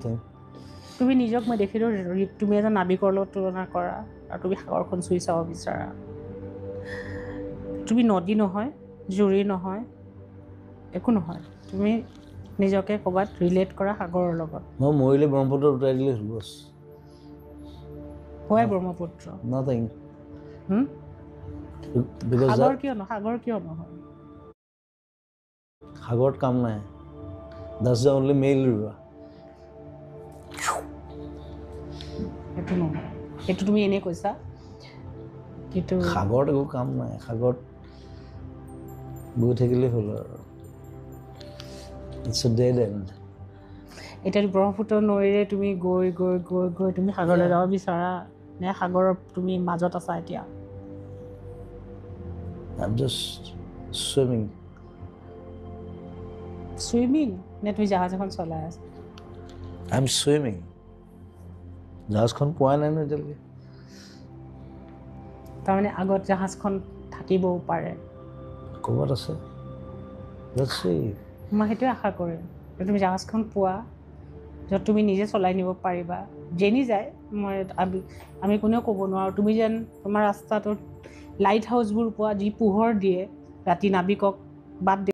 everything. তুমি নিজক মই দেখিলোঁ তুমি এজন নাবিকৰ লগত তুলনা কৰা আৰু তুমি সাগৰখন চুই চাব বিচাৰা তুমি নদী নহয় জুৰি নহয় একো নহয় তুমি নিজকে ক'ৰবাত ৰিলেট কৰা সাগৰৰ লগত মই মৰিলে ব্ৰহ্মপুত্ৰ উটাই দিলে হ'ল বছ হয় ব্ৰহ্মপুত্ৰ nothing because সাগৰ কিয় নহয় সাগৰত কাম নাই that's the only male river সেইটো নহয় সেইটো তুমি এনেই কৈছা কিন্তু সাগৰত একো কাম নাই সাগৰত গৈ থাকিলে হ'ল আৰু it's a dead end এতিয়া ব্ৰহ্মপুত্ৰ নৈৰে তুমি গৈ গৈ গৈ গৈ তুমি সাগৰলৈ যাব বিচাৰা নে সাগৰৰ তুমি মাজত আছা এতিয়া I'm just swimming নে তুমি জাহাজ এখন চলাই আছা I'm swimming জাহাজখন পোৱা নাই ন এতিয়ালৈকে তাৰমানে আগত জাহাজখন থাকিবও পাৰে ক'ৰবাত আছে let's see মই সেইটোৱে আশা কৰিম যে তুমি জাহাজখন পোৱা য'ত তুমি নিজে চলাই নিব পাৰিবা যেনি যায় আমি কোনেও ক'ব নোৱাৰোঁ তুমি যেন তোমাৰ ৰাস্তাটোত লাইট হাউচবোৰ পোৱা যি পোহৰ দিয়ে ৰাতি নাবিকক বাদ